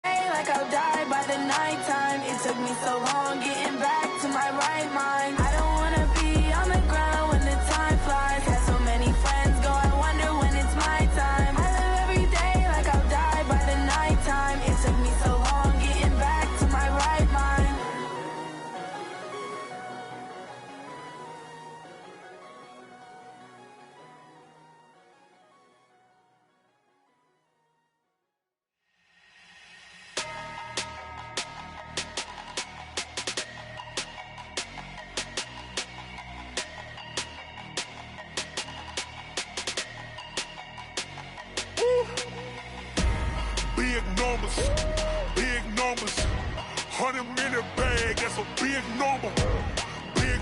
Like I'll die by the nighttime. It took me so long getting back to my right mind. I don't wanna be on the ground when the time flies. Had so many friends go, I wonder when it's my time. I live every day like I'll die by the nighttime. It took me so long getting back to my right mind. Big numbers, 100-minute bag, that's a big number. Big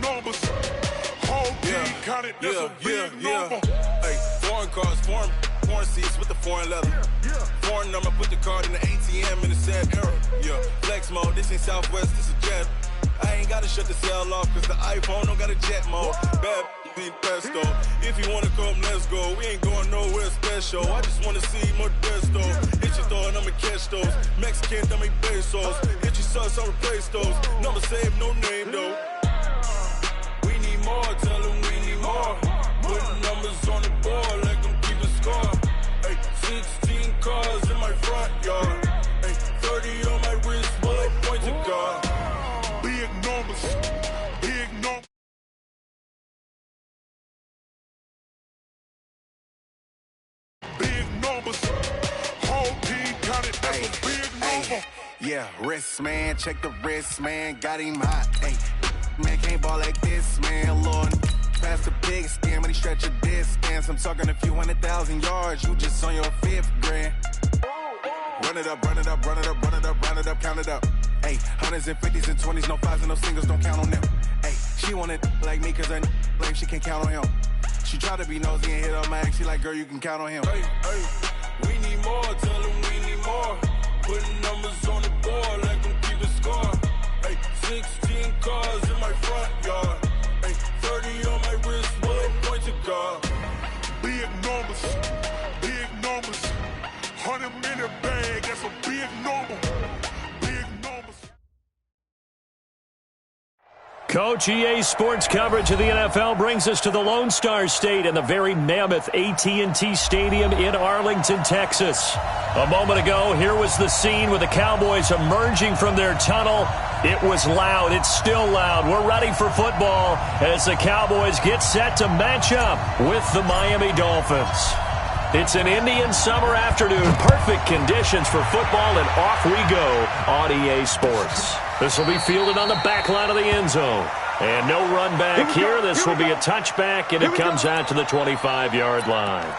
numbers, whole team counted, that's a big number. Hey, foreign cars, foreign seats with the foreign leather. Foreign number, put the card in the ATM in the sad era. Yeah, flex mode, this ain't Southwest, this is jet. I ain't gotta shut the cell off, cause the iPhone don't got a jet mode. Bad be pesto. If you wanna come, let's go. We ain't going nowhere special. I just wanna see more Modesto. Hit your throw and I'ma catch those. Mexican, dummy pesos. Hit your sus, I'll replace those. Number save, no name though. We need more, tell them we need more. Putting numbers on the board, let them keep a score. Hey, 16 cars in my front yard. Hey, 30 on my wrist, bullet point to God. Big numbers, big numbers. Big numbers, whole team counted, that's a big number. Yeah, wrist man, check the wrist man, got him hot. Hey, man can't ball like this, man. Lord, past the big scam when he stretch a distance. I'm talking a few 100,000 yards, you just on your 5th grand. Run it up, run it up, run it up, run it up, run it up, count it up. Hey, hundreds and 50s and 20s, no 5s and no singles, don't count on them. Hey, she want it like me cause her lame, she can't count on him. She try to be nosy and hit her max, she like, girl, you can count on him. Hey, we need more, tell them we need more. Putting numbers on the board, let them keep a score. Hey, 16 cars in my front yard. Hey, 30 on my wrist, bullet point to God. Big numbers, 100-minute bag, that's a big number. Big numbers. Coach, EA Sports coverage of the NFL brings us to the Lone Star State and the very mammoth AT&T Stadium in Arlington, Texas. A moment ago, here was the scene with the Cowboys emerging from their tunnel. It was loud. It's still loud. We're ready for football as the Cowboys get set to match up with the Miami Dolphins. It's an Indian summer afternoon. Perfect conditions for football, and off we go on EA Sports. This will be fielded on the back line of the end zone. And no run back here. This will be a touchback, and it comes out to the 25-yard line.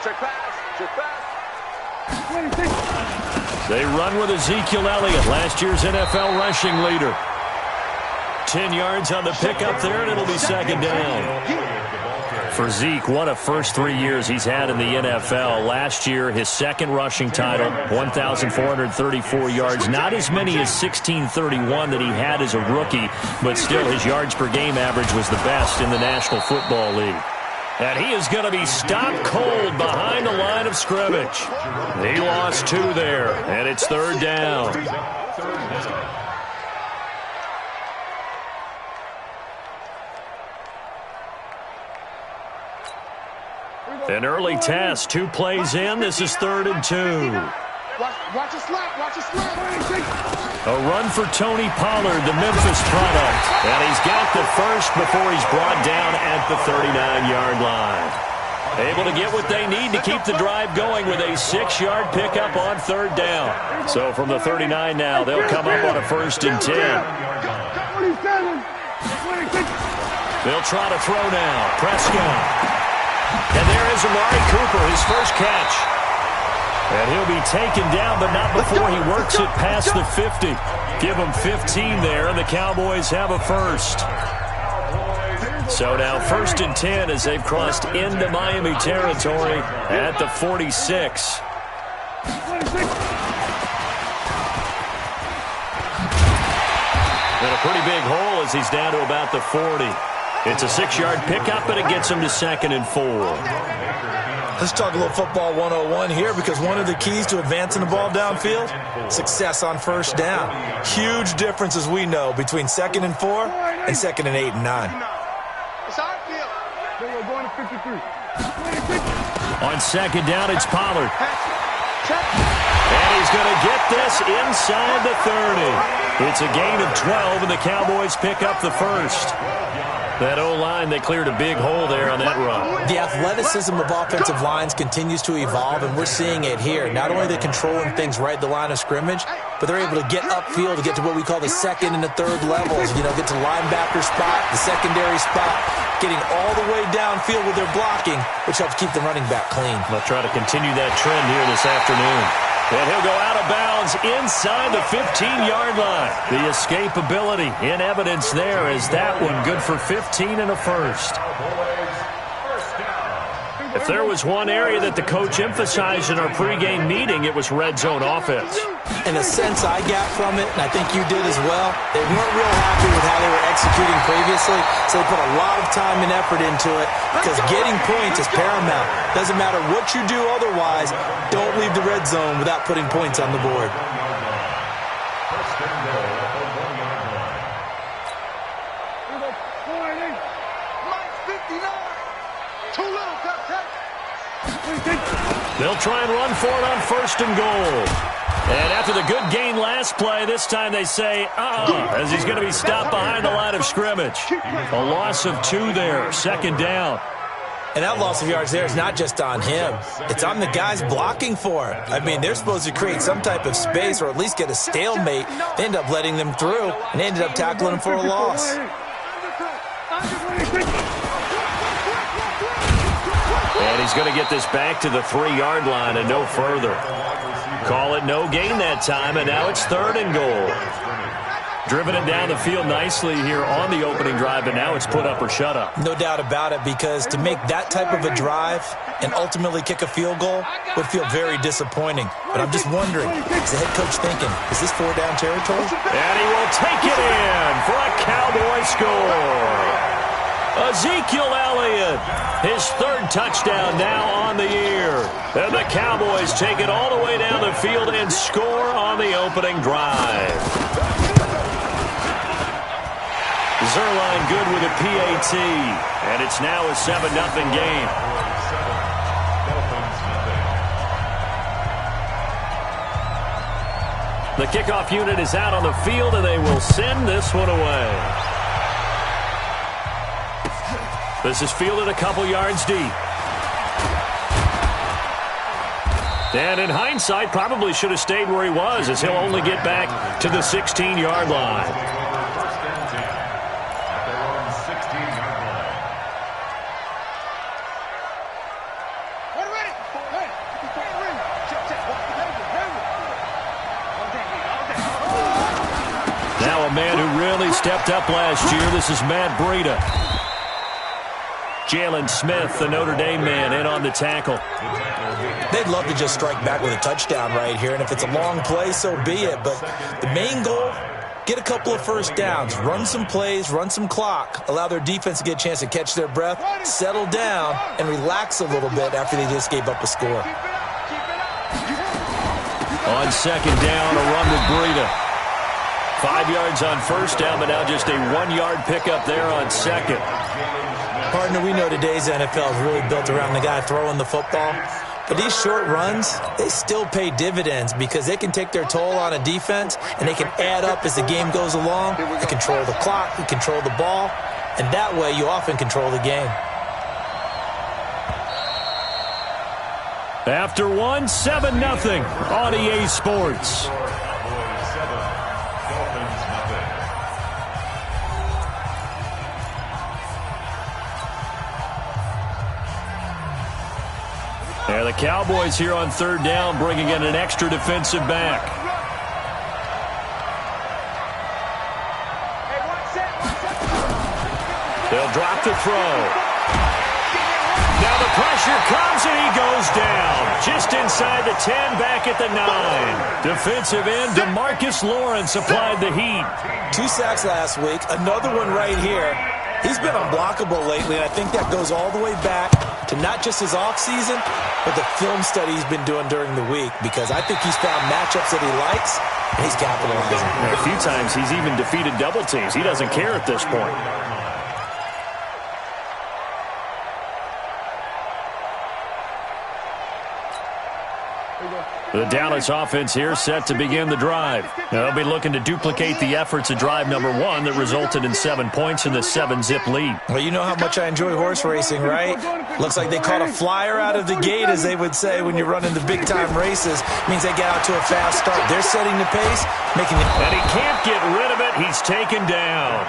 Check pass. They run with Ezekiel Elliott, last year's NFL rushing leader. 10 yards on the pickup there, and it'll be second down. For Zeke, what a first 3 years he's had in the NFL. Last year, his second rushing title, 1,434 yards. Not as many as 1,631 that he had as a rookie, but still his yards per game average was the best in the National Football League. And he is going to be stopped cold behind the line of scrimmage. He lost 2 there, and it's third down. An early test, 2 plays in. This is 3rd and 2. Watch a slap. A run for Tony Pollard, the Memphis product. And he's got the first before he's brought down at the 39-yard line. Able to get what they need to keep the drive going with a 6-yard pickup on 3rd down. So from the 39 now, they'll come up on a 1st and 10. They'll try to throw now. Prescott. And there is Amari Cooper, his first catch. And he'll be taken down, but not before he works it past the 50. Give him 15 there, and the Cowboys have a first. So now 1st and 10 as they've crossed into Miami territory at the 46. And a pretty big hole as he's down to about the 40. It's a 6-yard pickup, and it gets him to 2nd and 4. Let's talk a little football 101 here, because one of the keys to advancing the ball downfield, success on first down. Huge difference, as we know, between 2nd and 4 and 2nd and 8 and 9. It's our field. We're going to 53. On 2nd down, it's Pollard. And he's going to get this inside the 30. It's a gain of 12, and the Cowboys pick up the first. That O-line, they cleared a big hole there on that run. The athleticism of offensive lines continues to evolve, and we're seeing it here. Not only are they controlling things right at the line of scrimmage, but they're able to get upfield to get to what we call the 2nd and the 3rd levels. You know, get to linebacker spot, the secondary spot, getting all the way downfield with their blocking, which helps keep the running back clean. They'll try to continue that trend here this afternoon. And he'll go out of bounds inside the 15-yard line. The escapability in evidence there is that one good for 15 and a first. If there was one area that the coach emphasized in our pregame meeting, it was red zone offense. And the sense I got from it, and I think you did as well, they weren't real happy with how they were executing previously, so they put a lot of time and effort into it, because getting points is paramount. Doesn't matter what you do otherwise, don't leave the red zone without putting points on the board. They'll try and run for it on 1st and goal. And after the good gain last play, this time they say, as he's going to be stopped behind the line of scrimmage. A loss of 2 there, 2nd down. And that loss of yards there is not just on him. It's on the guys blocking for it. I mean, they're supposed to create some type of space or at least get a stalemate. They end up letting them through, and they ended up tackling him for a loss. And he's going to get this back to the 3-yard line and no further. Call it no gain that time, and now it's 3rd and goal. Driven it down the field nicely here on the opening drive, and now it's put up or shut up. No doubt about it, because to make that type of a drive and ultimately kick a field goal would feel very disappointing. But I'm just wondering, is the head coach thinking, is this 4-down territory? And he will take it in for a Cowboy score. Ezekiel Elliott, his 3rd touchdown now on the year. And the Cowboys take it all the way down the field and score on the opening drive. Zerline good with a PAT, and it's now a 7-0 game. The kickoff unit is out on the field, and they will send this one away. This is fielded a couple yards deep. And in hindsight, probably should have stayed where he was, as he'll only get back to the 16-yard line. Now a man who really stepped up last year. This is Matt Breida. Jalen Smith, the Notre Dame man, in on the tackle. They'd love to just strike back with a touchdown right here, and if it's a long play, so be it. But the main goal, get a couple of first downs, run some plays, run some clock, allow their defense to get a chance to catch their breath, settle down, and relax a little bit after they just gave up a score. On 2nd down, a run with Breida. 5 yards on 1st down, but now just a 1-yard pickup there on 2nd. Partner, we know today's NFL is really built around the guy throwing the football. But these short runs, they still pay dividends because they can take their toll on a defense, and they can add up as the game goes along. They control the clock, they control the ball, and that way you often control the game. After 7-0 on EA Sports. Yeah, the Cowboys here on 3rd down, bringing in an extra defensive back. They'll drop the throw. Now Now the pressure comes, and he goes down. Just inside the 10, back at the 9. Defensive end DeMarcus Lawrence applied the heat. 2 sacks last week, another one right here. He's been unblockable lately, and I think that goes all the way back to not just his offseason, but the film study he's been doing during the week, because I think he's found matchups that he likes, and he's capitalizing. A few times he's even defeated double teams. He doesn't care at this point. The Dallas offense here set to begin the drive. They'll be looking to duplicate the efforts of drive number 1 that resulted in 7 points in the 7-zip lead. Well, you know how much I enjoy horse racing, right? Looks like they caught a flyer out of the gate, as they would say when you're running the big-time races. Means they get out to a fast start. They're setting the pace, making it... And he can't get rid of it. He's taken down.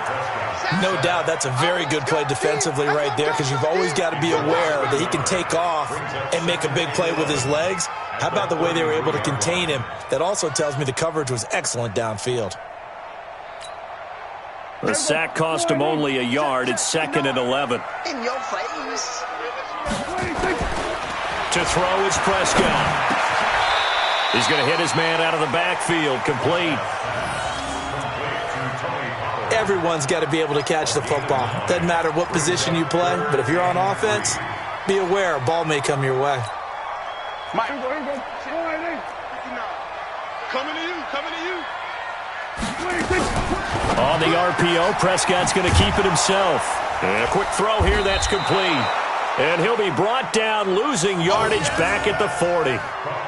No doubt that's a very good play defensively right there, because you've always got to be aware that he can take off and make a big play with his legs. How about the way they were able to contain him? That also tells me the coverage was excellent downfield. The sack cost him only a yard. It's 2nd and 11. In your face. To throw is Prescott. He's going to hit his man out of the backfield. Complete. Everyone's got to be able to catch the football. Doesn't matter what position you play, but if you're on offense, be aware a ball may come your way. Coming to you, coming to you. On the RPO, Prescott's going to keep it himself. And a quick throw here, that's complete. And he'll be brought down, losing yardage back at the 40.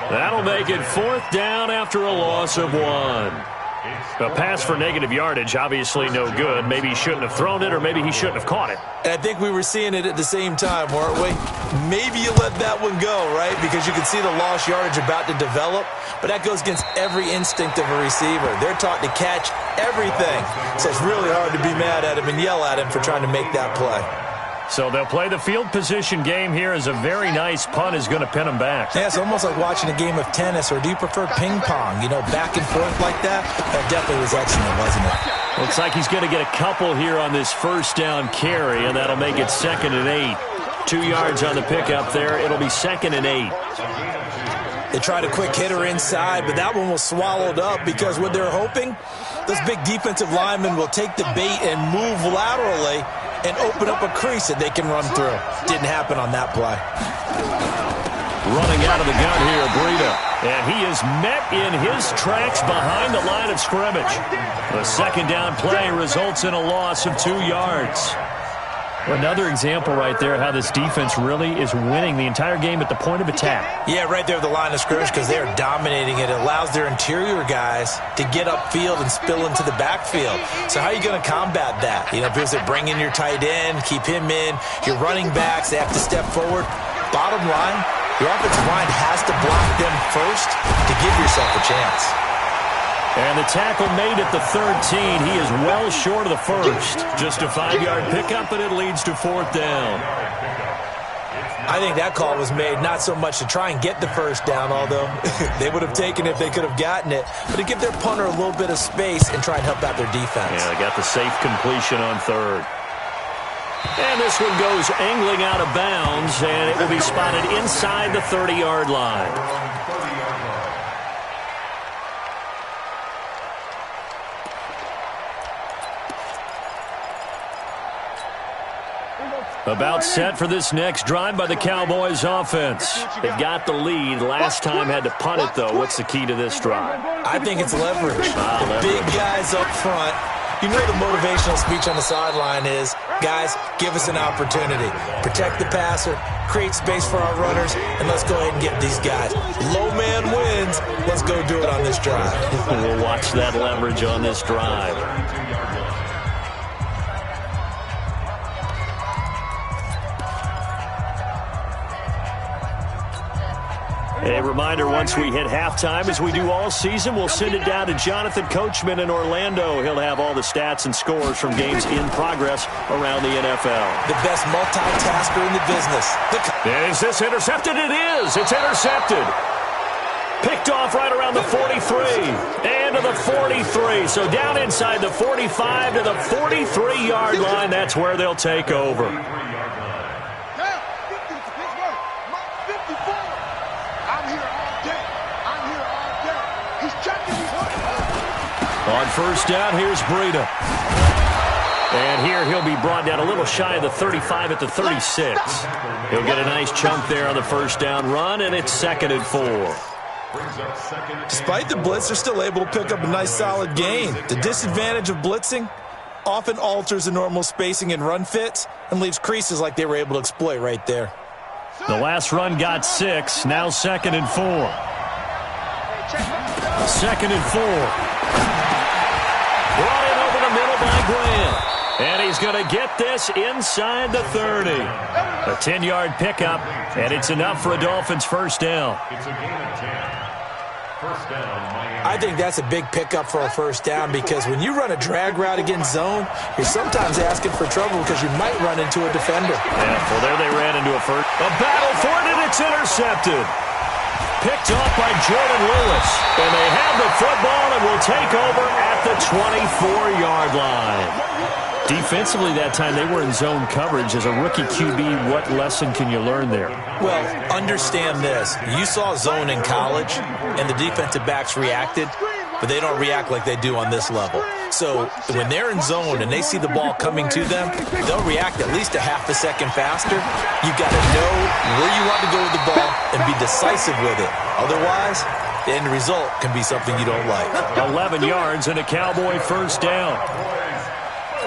That'll make it 4th down after a loss of 1. A pass for negative yardage, obviously no good. Maybe he shouldn't have thrown it, or maybe he shouldn't have caught it. And I think we were seeing it at the same time, weren't we? Maybe you let that one go, right? Because you can see the lost yardage about to develop. But that goes against every instinct of a receiver. They're taught to catch everything. So it's really hard to be mad at him and yell at him for trying to make that play. So they'll play the field position game here, as a very nice punt is going to pin them back. Yeah, it's almost like watching a game of tennis, or do you prefer ping pong? You know, back and forth like that? That definitely was excellent, wasn't it? Looks like he's going to get a couple here on this 1st down carry, and that'll make it 2nd and 8. 2 yards on the pickup there. It'll be 2nd and 8. They tried a quick hitter inside, but that one was swallowed up, because what they're hoping, those big defensive linemen will take the bait and move laterally and open up a crease that they can run through. Didn't happen on that play. Running out of the gun here, Breida. And he is met in his tracks behind the line of scrimmage. The 2nd down play results in a loss of 2 yards. Another example right there how this defense really is winning the entire game at the point of attack. Yeah, right there at the line of scrimmage, because they're dominating it. It allows their interior guys to get upfield and spill into the backfield. So how are you going to combat that? You know, because they bring in your tight end, keep him in. Your running backs, they have to step forward. Bottom line, your offensive line has to block them first to give yourself a chance. And the tackle made at the 13. He is well short of the 1st. Just a 5-yard pickup, and it leads to 4th down. I think that call was made not so much to try and get the 1st down, although they would have taken it if they could have gotten it, but to give their punter a little bit of space and try and help out their defense. Yeah, they got the safe completion on 3rd. And this one goes angling out of bounds, and it will be spotted inside the 30-yard line. About set for this next drive by the Cowboys offense. They've got the lead. Last time had to punt it, though. What's the key to this drive? I think it's leverage. The big guys up front. You know the motivational speech on the sideline is, guys, give us an opportunity. Protect the passer, create space for our runners, and let's go ahead and get these guys. Low man wins. Let's go do it on this drive. We'll watch that leverage on this drive. A reminder, once we hit halftime, as we do all season, we'll send it down to Jonathan Coachman in Orlando. He'll have all the stats and scores from games in progress around the NFL. The best multitasker in the business. Is this intercepted? It is. It's intercepted. Picked off right around the 43. And to the 43. So down inside the 45 to the 43-yard line. That's where they'll take over. On first down, here's Breida. And here he'll be brought down a little shy of the 35 at the 36. He'll get a nice chunk there on the first down run, and it's 2nd and 4. Despite the blitz, they're still able to pick up a nice solid gain. The disadvantage of blitzing often alters the normal spacing and run fits and leaves creases like they were able to exploit right there. The last run got 6, now 2nd and 4. 2nd and 4. Brought in over the middle by Graham. And he's going to get this inside the 30. A 10-yard pickup, and it's enough for a Dolphins first down. It's a gain of 10. First down, Miami. I think that's a big pickup for a first down because when you run a drag route against zone, you're sometimes asking for trouble because you might run into a defender. Yeah, well, there they ran into a first. A battle for it, and it's intercepted. Picked off by Jordan Lewis. And they have the football and will take over at the 24-yard line. Defensively that time, they were in zone coverage. As a rookie QB, what lesson can you learn there? Well, understand this. You saw zone in college, and the defensive backs reacted, but they don't react like they do on this level. So when they're in zone and they see the ball coming to them, they'll react at least a half a second faster. You've got to know where you want to go with the ball and be decisive with it. Otherwise, the end result can be something you don't like. 11 yards and a Cowboy first down.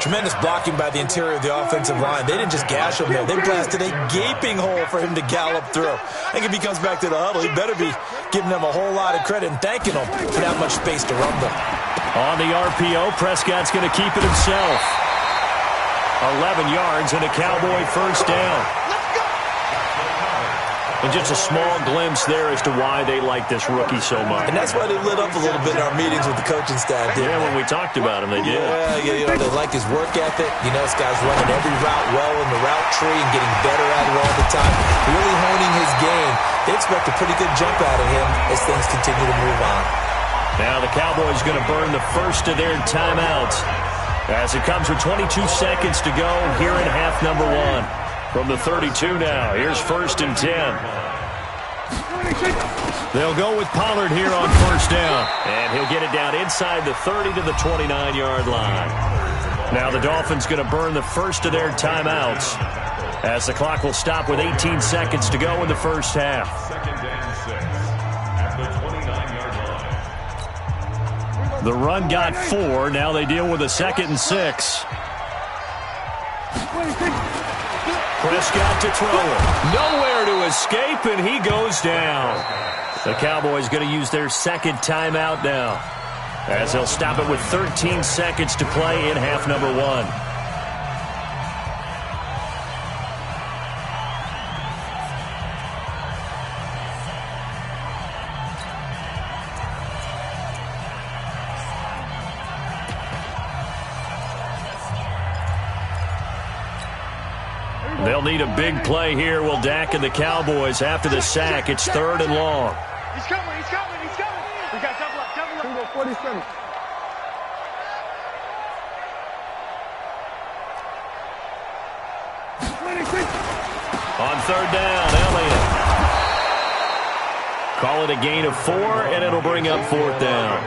Tremendous blocking by the interior of the offensive line. They didn't just gash him there. They blasted a gaping hole for him to gallop through. I think if he comes back to the huddle, he better be giving them a whole lot of credit and thanking them for that much space to rumble. On the RPO, Prescott's going to keep it himself. 11 yards and a Cowboy first down. And just a small glimpse there as to why they like this rookie so much. And that's why they lit up a little bit in our meetings with the coaching staff. Yeah, when we talked about him, they did. Yeah, they like his work ethic. You know, this guy's running every route well in the route tree and getting better at it all the time. Really honing his game. They expect a pretty good jump out of him as things continue to move on. Now the Cowboys going to burn the first of their timeouts as it comes with 22 seconds to go here in half number 1. From the 32 now, here's 1st and 10. They'll go with Pollard here on first down. And he'll get it down inside the 30 to the 29-yard line. Now the Dolphins going to burn the first of their timeouts as the clock will stop with 18 seconds to go in the first half. 2nd and 6 at the 29-yard line. The run got 4. Now they deal with a 2nd and 6. Prescott to throw it. Nowhere to escape, and he goes down. The Cowboys going to use their second timeout now, as they'll stop it with 13 seconds to play in half number 1. They'll need a big play here, will Dak and the Cowboys after the sack. It's 3rd and long. He's coming, he's coming, he's coming. We got double up, double up. 47. On 3rd down, Elliott. Call it a gain of 4, and it'll bring up 4th down.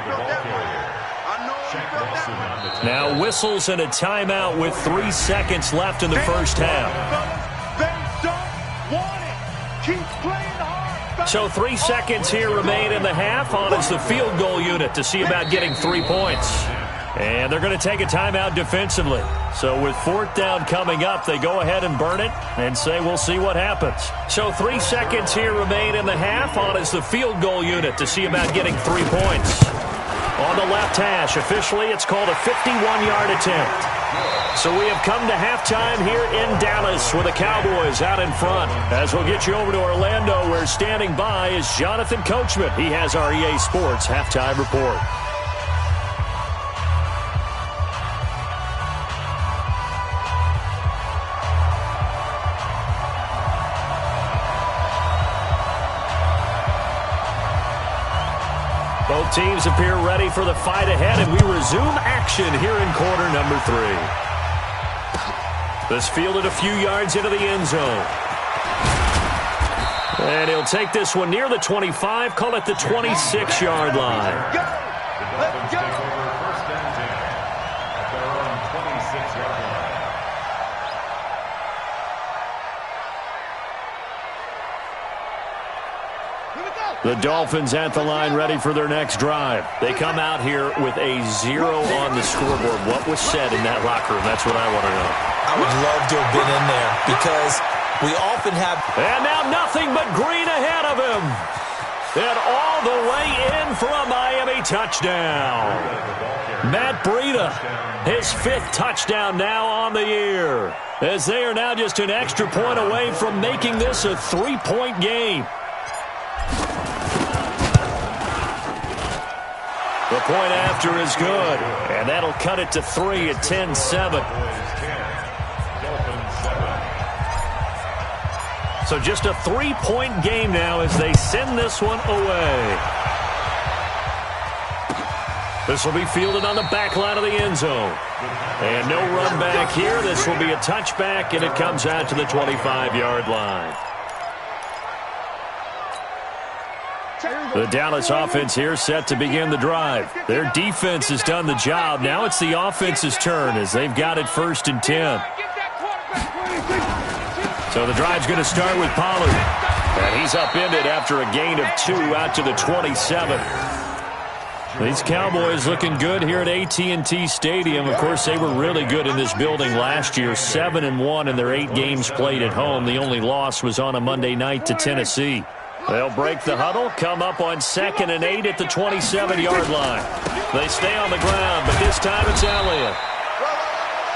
Now whistles and a timeout with 3 seconds left in the first half. So 3 seconds here remain in the half. On is the field goal unit to see about getting 3 points. And they're going to take a timeout defensively. So with 4th down coming up, they go ahead and burn it and say we'll see what happens. So 3 seconds here remain in the half. On is the field goal unit to see about getting 3 points. On the left hash, officially it's called a 51-yard attempt. So we have come to halftime here in Dallas with the Cowboys out in front. As we'll get you over to Orlando, where standing by is Jonathan Coachman. He has our EA Sports halftime report. Both teams appear ready for the fight ahead, and we resume action here in quarter number 3. This fielded a few yards into the end zone. And he'll take this one near the 25, call it the 26-yard line. The Dolphins take over first The Dolphins at the line ready for their next drive. They come out here with a 0 on the scoreboard. What was said in that locker room? That's what I want to know. I would love to have been in there because we often have... And now nothing but green ahead of him. And all the way in for a Miami touchdown. Matt Breida, his 5th touchdown now on the year, as they are now just an extra point away from making this a 3-point game. The point after is good, and that'll cut it to 3 at 10-7. So just a 3-point game now as they send this one away. This will be fielded on the back line of the end zone. And no run back here. This will be a touchback, and it comes out to the 25-yard line. The Dallas offense here set to begin the drive. Their defense has done the job. Now it's the offense's turn as they've got it 1st and 10. So the drive's going to start with Pollard. And he's upended after a gain of 2 out to the 27. These Cowboys looking good here at AT&T Stadium. Of course, they were really good in this building last year. 7-1 in their 8 games played at home. The only loss was on a Monday night to Tennessee. They'll break the huddle, come up on 2nd and 8 at the 27-yard line. They stay on the ground, but this time it's Elliott.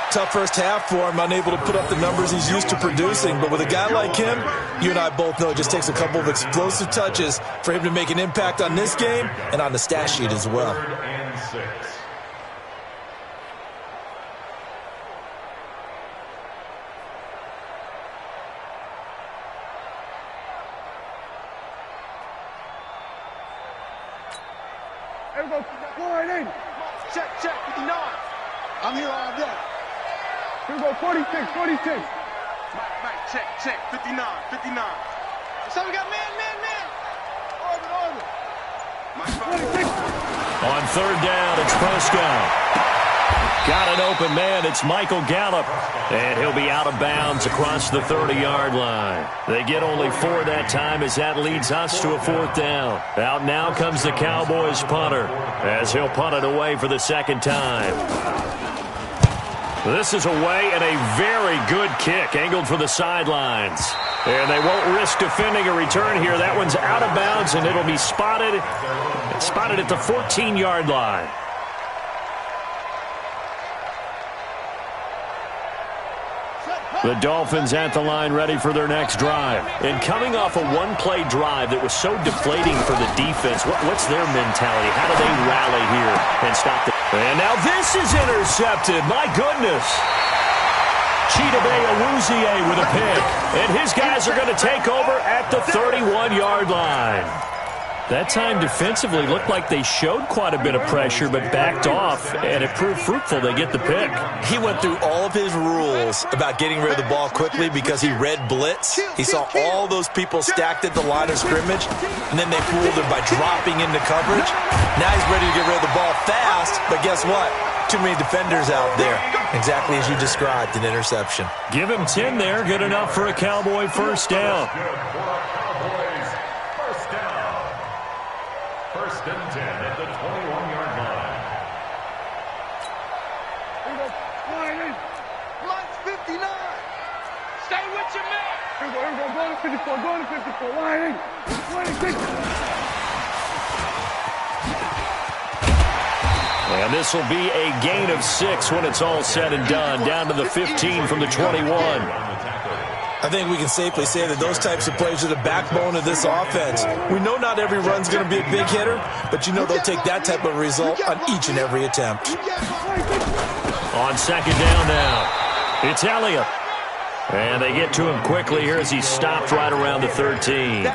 Tough first half for him, unable to put up the numbers he's used to producing. But with a guy like him, you and I both know it just takes a couple of explosive touches for him to make an impact on this game and on the stat sheet as well. Here we go. Go right in. Check, 59. I'm here all day. Here we go, 46. Mike, check, 59. So we got man. Orbit. Mike, 46. On 3rd down, it's Prescott. Got an open man. It's Michael Gallup. And he'll be out of bounds across the 30-yard line. They get only 4 that time as that leads us to a 4th down. Out now comes the Cowboys punter as he'll punt it away for the 2nd time. This is away and a very good kick angled for the sidelines. And they won't risk defending a return here. That one's out of bounds, and it'll be spotted at the 14-yard line. The Dolphins at the line ready for their next drive. And coming off a one-play drive that was so deflating for the defense, what's their mentality? How do they rally here and stop it? And now this is intercepted. My goodness. Chidobe Awuzie with a pick. And his guys are going to take over at the 31-yard line. That time defensively looked like they showed quite a bit of pressure but backed off, and it proved fruitful. They get the pick. He went through all of his rules about getting rid of the ball quickly because he read blitz. He saw all those people stacked at the line of scrimmage, and then they fooled him by dropping into coverage. Now he's ready to get rid of the ball fast, but guess what? Too many defenders out there. Exactly as you described, an interception. Give him 10 there. Good enough for a Cowboy 1st down. 1st and 10 at the 21-yard line. Line 59. Stay with your man. Here we go. Go to 54. Line 26. And this will be a gain of 6 when it's all said and done. Down to the 15 from the 21. I think we can safely say that those types of plays are the backbone of this offense. We know not every run's going to be a big hitter, but you know they'll take that type of result on each and every attempt. On 2nd down now, it's Elliott. And they get to him quickly here as he stopped right around the 13.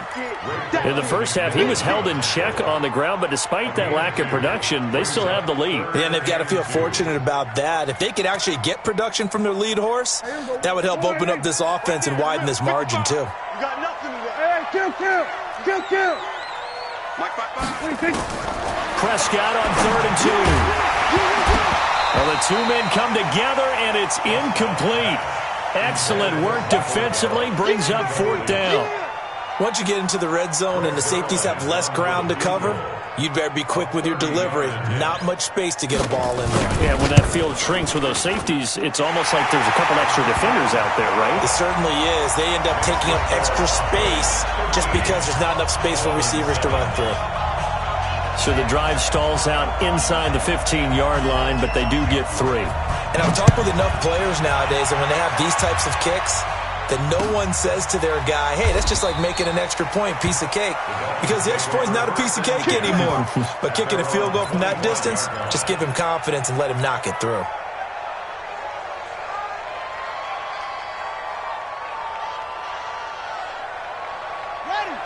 In the first half, he was held in check on the ground, but despite that lack of production, they still have the lead. Yeah, and they've got to feel fortunate about that. If they could actually get production from their lead horse, that would help open up this offense and widen this margin, too. You got nothing to do. Hey, kill. Prescott on 3rd and 2. Well, the two men come together, and it's incomplete. Excellent work defensively, brings up 4th down. Once you get into the red zone and the safeties have less ground to cover, you'd better be quick with your delivery. Not much space to get a ball in there. Yeah, when that field shrinks with those safeties, it's almost like there's a couple extra defenders out there, right? It certainly is. They end up taking up extra space just because there's not enough space for receivers to run through. So the drive stalls out inside the 15-yard line, but they do get 3. And I've talked with enough players nowadays, and when they have these types of kicks, that no one says to their guy, hey, that's just like making an extra point, piece of cake. Because the extra point is not a piece of cake anymore. But kicking a field goal from that distance, just give him confidence and let him knock it through.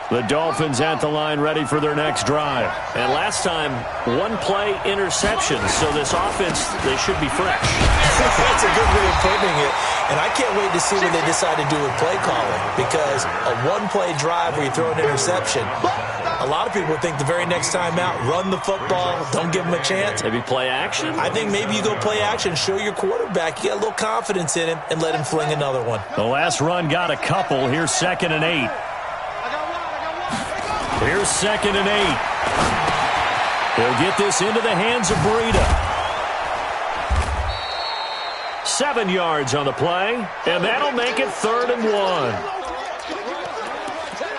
The Dolphins at the line ready for their next drive. And last time, one-play interception. So this offense, they should be fresh. That's a good way of putting it. And I can't wait to see what they decide to do with play calling. Because a one-play drive where you throw an interception, a lot of people think the very next time out, run the football, don't give them a chance. Maybe play action? I think maybe you go play action, show your quarterback, you got a little confidence in him, and let him fling another one. The last run got a couple. Here's 2nd and 8. Here's 2nd and 8. They'll get this into the hands of Breida. 7 yards on the play, and that'll make it 3rd and 1.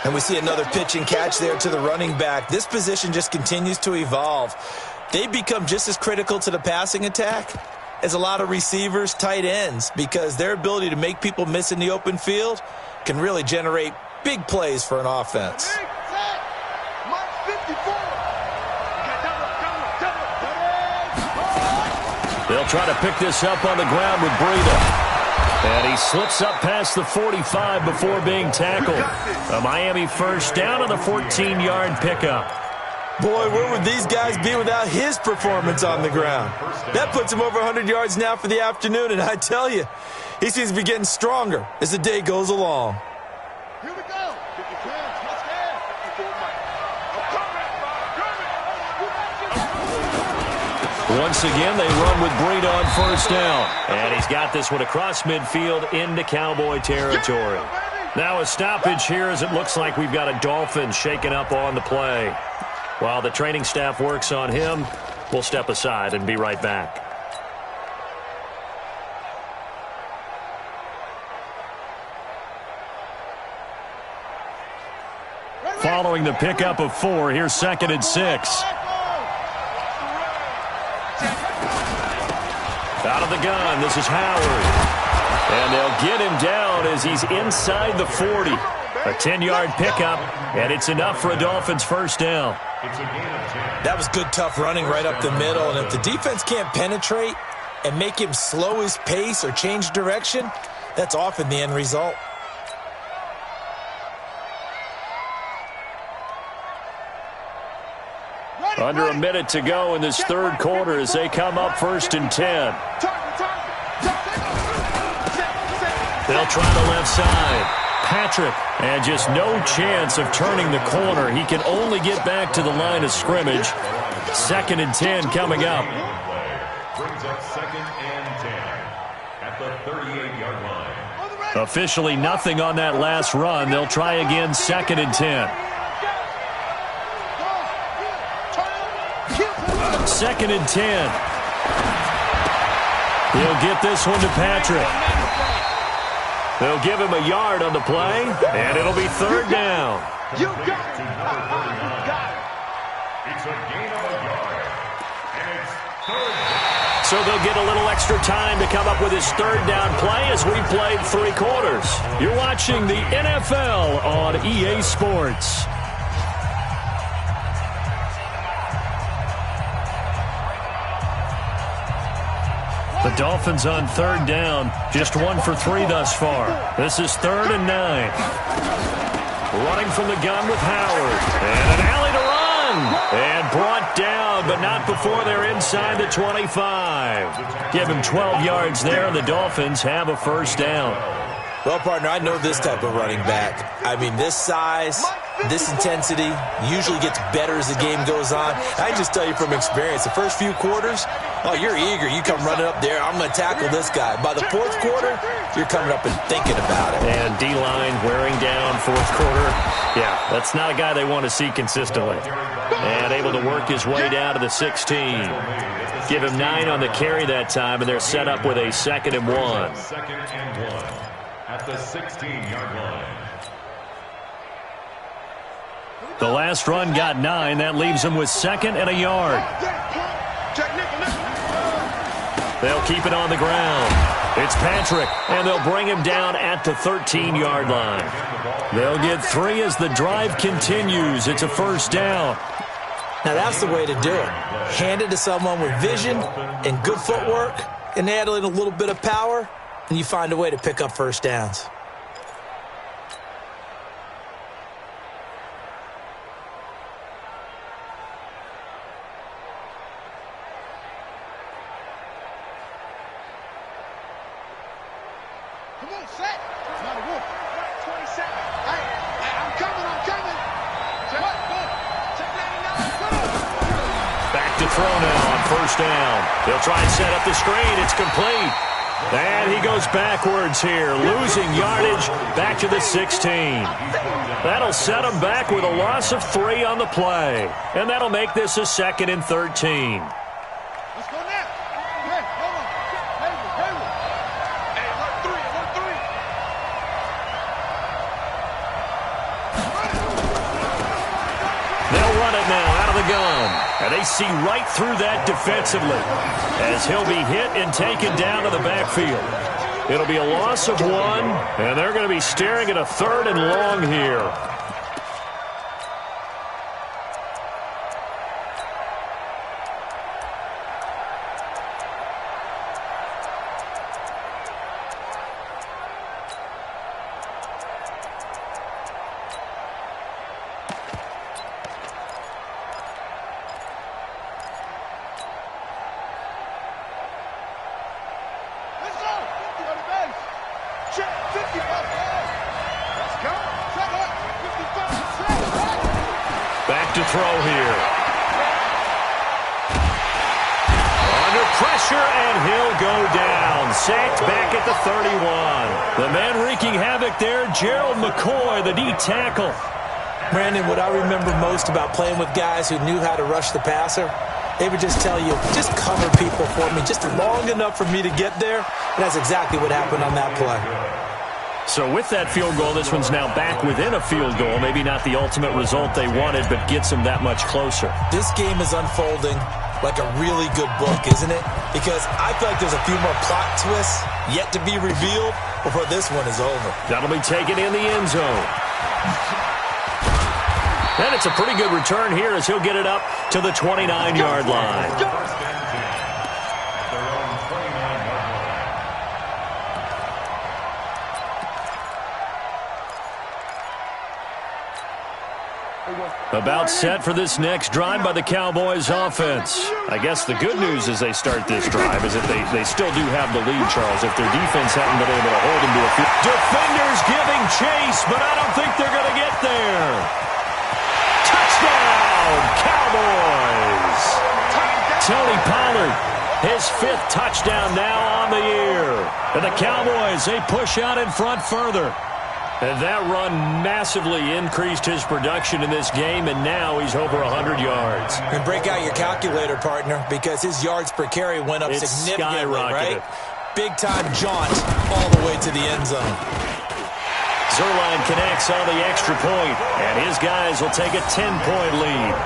And we see another pitch and catch there to the running back. This position just continues to evolve. They become just as critical to the passing attack as a lot of receivers, tight ends, because their ability to make people miss in the open field can really generate big plays for an offense. They'll try to pick this up on the ground with Breida. And he slips up past the 45 before being tackled. A Miami first down on the 14-yard pickup. Boy, where would these guys be without his performance on the ground? That puts him over 100 yards now for the afternoon, and I tell you, he seems to be getting stronger as the day goes along. Here we go. Once again, they run with Breida on first down. And he's got this one across midfield into Cowboy territory. Now a stoppage here as it looks like we've got a Dolphin shaken up on the play. While the training staff works on him, we'll step aside and be right back. Following the pickup of 4, here's 2nd and 6. Out of the gun, this is Howard. And they'll get him down as he's inside the 40. A 10-yard pickup, and it's enough for a Dolphins first down. That was good, tough running right up the middle. And if the defense can't penetrate and make him slow his pace or change direction, that's often the end result. Under a minute to go in this third quarter as they come up 1st and 10. They'll try the left side. Patrick, and just no chance of turning the corner. He can only get back to the line of scrimmage. 2nd and 10 coming up. Brings up 2nd and 10 at the 38-yard line. Officially nothing on that last run. They'll try again 2nd and 10. 2nd and 10. He'll get this one to Patrick. They'll give him a yard on the play, and it'll be 3rd down. You got it. It's a gain of a yard, and it's 3rd down. So they'll get a little extra time to come up with his 3rd down play as we played 3 quarters. You're watching the NFL on EA Sports. The Dolphins on 3rd down, just 1 for 3 thus far. This is 3rd and 9. Running from the gun with Howard. And an alley to run. And brought down, but not before they're inside the 25. Give him 12 yards there, and the Dolphins have a first down. Well, partner, I know this type of running back. I mean, this size, this intensity usually gets better as the game goes on. I just tell you from experience, the first few quarters, oh, you're eager. You come running up there, I'm going to tackle this guy. By the 4th quarter, you're coming up and thinking about it. And D-line wearing down 4th quarter. Yeah, that's not a guy they want to see consistently. And able to work his way down to the 16. Give him 9 on the carry that time, and they're set up with a 2nd and 1. 2nd and 1 at the 16-yard line. The last run got 9. That leaves them with 2nd and a yard. They'll keep it on the ground. It's Patrick, and they'll bring him down at the 13-yard line. They'll get 3 as the drive continues. It's a 1st down. Now, that's the way to do it. Hand it to someone with vision and good footwork and add in a little bit of power, and you find a way to pick up 1st downs. Come on, set. It's not a wolf. 27. Hey, I'm coming. Back to throw now on 1st down. They'll try and set up the screen. It's complete. And he goes backwards here, losing yardage back to the 16. That'll set him back with a loss of 3 on the play. And that'll make this a 2nd and 13. Let's go now. Hey, hold on. Hey, alert 3. They'll run it now out of the gun. And they see right through that defensively as he'll be hit and taken down to the backfield. It'll be a loss of 1, and they're going to be staring at a 3rd and long here. Back to throw here. Under pressure, and he'll go down. Sacked back at the 31. The man wreaking havoc there, Gerald McCoy, the D tackle. Brandon, what I remember most about playing with guys who knew how to rush the passer, they would just tell you, just cover people for me, just long enough for me to get there. And that's exactly what happened on that play. So with that field goal, this one's now back within a field goal. Maybe not the ultimate result they wanted, but gets them that much closer. This game is unfolding like a really good book, isn't it? Because I feel like there's a few more plot twists yet to be revealed before this one is over. That'll be taken in the end zone. And it's a pretty good return here as he'll get it up to the 29-yard line. About set for this next drive by the Cowboys offense. I guess the good news as they start this drive is that they still do have the lead, Charles, if their defense hadn't been able to hold them to a field. Defenders giving chase, but I don't think they're going to get there. Touchdown, Cowboys! Tony Pollard, his 5th touchdown now on the year. And the Cowboys, they push out in front further. And that run massively increased his production in this game, and now he's over 100 yards. And break out your calculator, partner, because his yards per carry went up significantly, right? Big-time jaunt all the way to the end zone. Zerline connects on the extra point, and his guys will take a 10-point lead.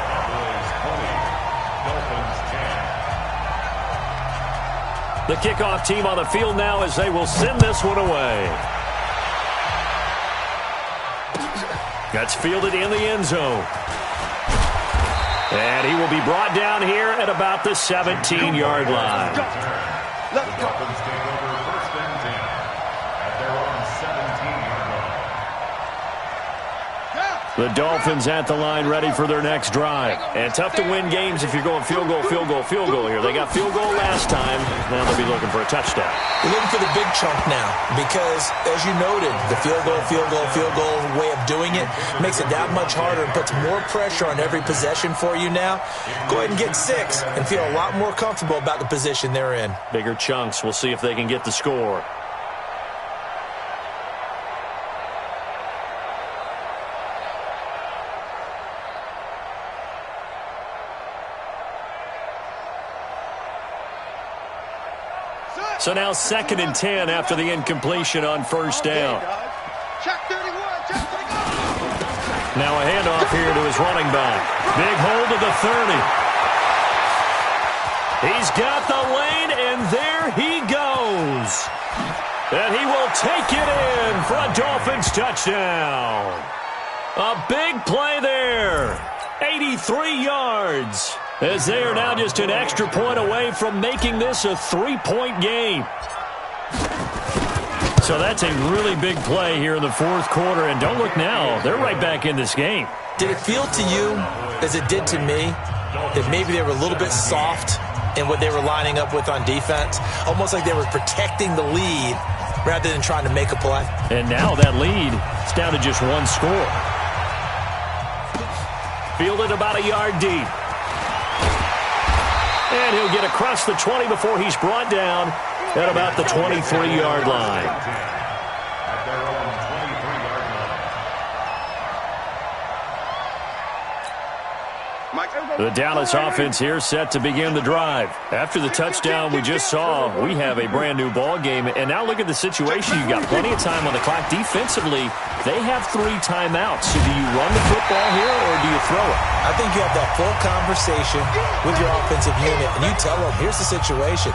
The kickoff team on the field now as they will send this one away. That's fielded in the end zone. And he will be brought down here at about the 17-yard line. Dolphins take over 1st and 10 at their own 17-yard line. The Dolphins at the line ready for their next drive. And tough to win games if you're going field goal here. They got field goal last time. Now they'll be looking for a touchdown. They're looking for the big chunk now because, as you noted, the field goal way of doing it makes it that much harder and puts more pressure on every possession for you now. Go ahead and get 6 and feel a lot more comfortable about the position they're in. Bigger chunks. We'll see if they can get the score. So now 2nd and 10 after the incompletion on first down. Check 31, check 31. Now a handoff here to his running back. Big hold of the 30. He's got the lane, and there he goes. And he will take it in for a Dolphins touchdown. A big play there. 83 yards. As they are now just an extra point away from making this a 3-point game. So that's a really big play here in the fourth quarter. And don't look now. They're right back in this game. Did it feel to you, as it did to me, that maybe they were a little bit soft in what they were lining up with on defense? Almost like they were protecting the lead rather than trying to make a play. And now that lead is down to just one score. Fielded about a yard deep. And he'll get across the 20 before he's brought down at about the 23-yard line. At their own 23-yard line. The Dallas offense here set to begin the drive. After the touchdown we just saw, we have a brand-new ball game. And now look at the situation. You've got plenty of time on the clock. Defensively, they have 3 timeouts. So do you run the football here or do you throw it? I think you have that full conversation with your offensive unit, and you tell them, here's the situation.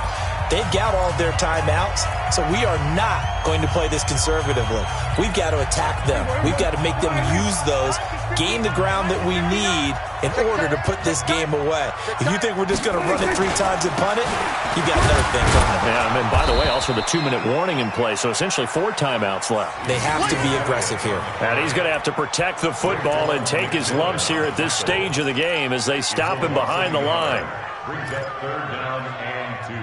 They've got all their timeouts, so we are not going to play this conservatively. We've got to attack them. We've got to make them use those, gain the ground that we need in order to put this game away. If you think we're just going to run it 3 times and punt it, you've got another thing coming. Yeah, and by the way, also the 2-minute warning in play, so essentially 4 timeouts left. They have to be aggressive here. And he's going to have to protect the football and take his lumps here at this stage of the game as they stop him behind the line. Brings up 3rd down and 2.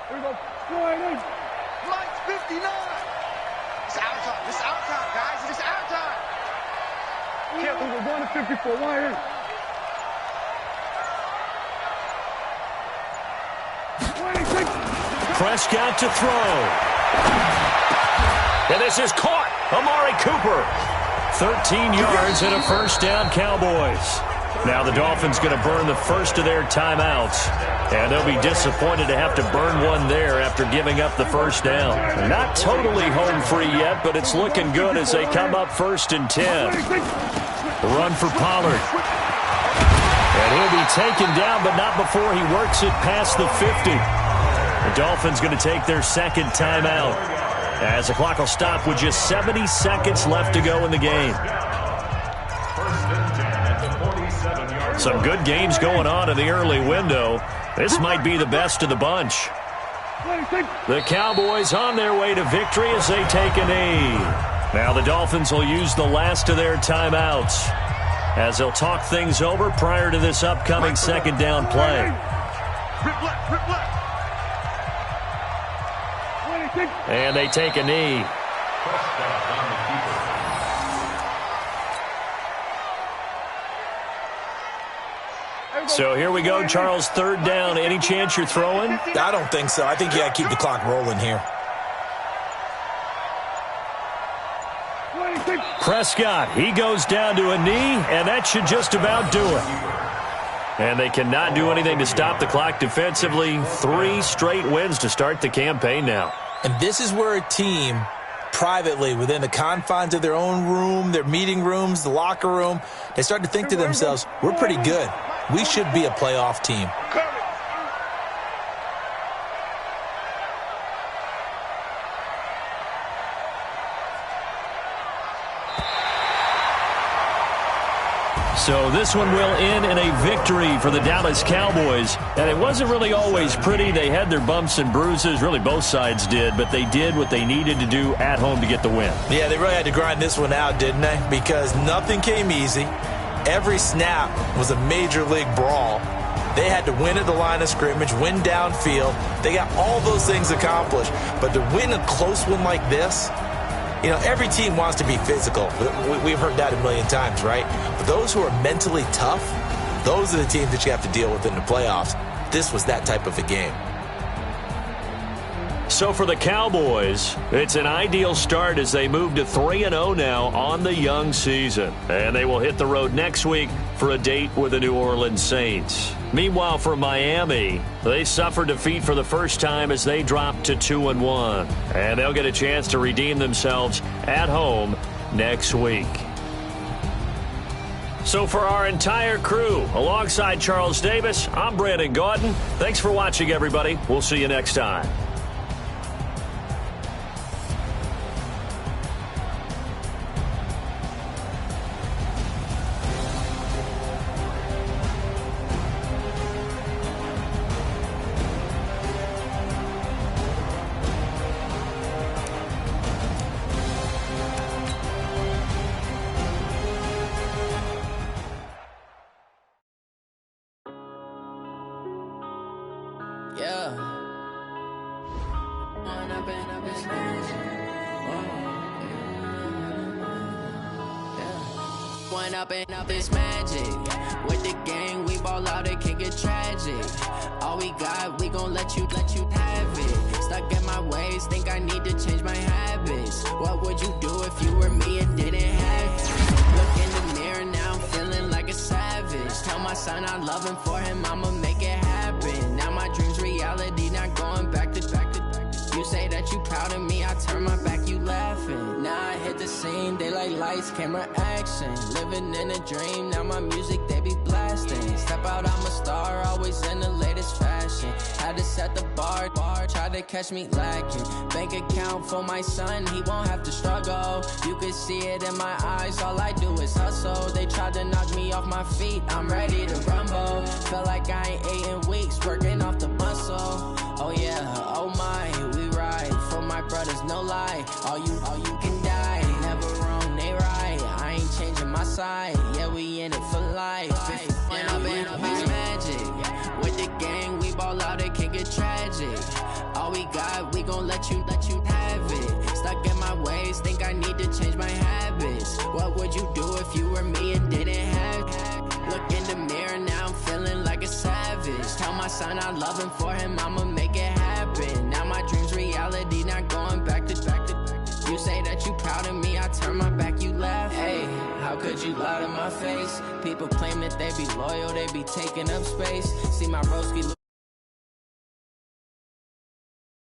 Here we go. Lights 59. It's our time. This is our time, guys. It is our time. Can't believe we're going to 54. Why here? Prescott to throw. And this is caught. Amari Cooper. 13 yards and a first down, Cowboys. Now the Dolphins going to burn the first of their timeouts. And they'll be disappointed to have to burn one there after giving up the first down. Not totally home free yet, but it's looking good as they come up 1st and 10. Run for Pollard. And he'll be taken down, but not before he works it past the 50. The Dolphins going to take their 2nd timeout as the clock will stop with just 70 seconds left to go in the game. Some good games going on in the early window. This might be the best of the bunch. The Cowboys on their way to victory as they take a knee. Now the Dolphins will use the last of their timeouts as they'll talk things over prior to this upcoming 2nd down play. And they take a knee. So here we go, Charles, 3rd down. Any chance you're throwing? I don't think so. I think you got to keep the clock rolling here. Prescott, he goes down to a knee, and that should just about do it. And they cannot do anything to stop the clock defensively. 3 straight wins to start the campaign now. And this is where a team, privately, within the confines of their own room, their meeting rooms, the locker room, they start to think to themselves, we're pretty good. We should be a playoff team. So this one will end in a victory for the Dallas Cowboys. And it wasn't really always pretty. They had their bumps and bruises. Really, both sides did. But they did what they needed to do at home to get the win. Yeah, they really had to grind this one out, didn't they? Because nothing came easy. Every snap was a major league brawl. They had to win at the line of scrimmage, win downfield. They got all those things accomplished. But to win a close one like this, you know, every team wants to be physical. We've heard that a million times, right? But those who are mentally tough, those are the teams that you have to deal with in the playoffs. This was that type of a game. So for the Cowboys, it's an ideal start as they move to 3-0 now on the young season. And they will hit the road next week for a date with the New Orleans Saints. Meanwhile, for Miami, they suffered defeat for the first time as they dropped to 2-1. And they'll get a chance to redeem themselves at home next week. So for our entire crew, alongside Charles Davis, I'm Brandon Gaudin. Thanks for watching, everybody. We'll see you next time. Up is magic. With the gang, we ball out, it can get tragic. All we got, we gon' let you have it. Stuck in my ways, think I need to change my habits. What would you do if you were me and didn't have it? Look in the mirror, now I'm feeling like a savage. Tell my son I love him, for him I'ma make it happen. Now my dream's reality, not going back to. You say that you proud of me, I turn my back, you laughing. Now I hit the scene, they like lights, camera, action. Living in a dream, now my music, they be blasting. Step out, I'm a star, always in the latest fashion. Had to set the bar, try to catch me lacking. Bank account for my son, he won't have to struggle. You can see it in my eyes, all I do is hustle. They tried to knock me off my feet, I'm ready to rumble. Feel like I ain't ate in weeks, working off the muscle. Oh yeah, oh my, we ride for my brothers, no lie. All you can die, never wrong, they right. I ain't changing my side, yeah, we in it for life. When up is magic. With the gang, we ball out, it can get tragic. All we got, we gon' let you have it. Stuck in my ways, think I need to change my habits. What would you do if you were me and didn't have it? Look in the mirror, now I'm feeling like a savage. Tell my son I love him, for him I'ma make it happen. Now my dream's reality, not going back to. You say that you proud of me, I turn my back, you laugh. Hey, how could you lie to my face? People claim that they be loyal, they be taking up space. See my broski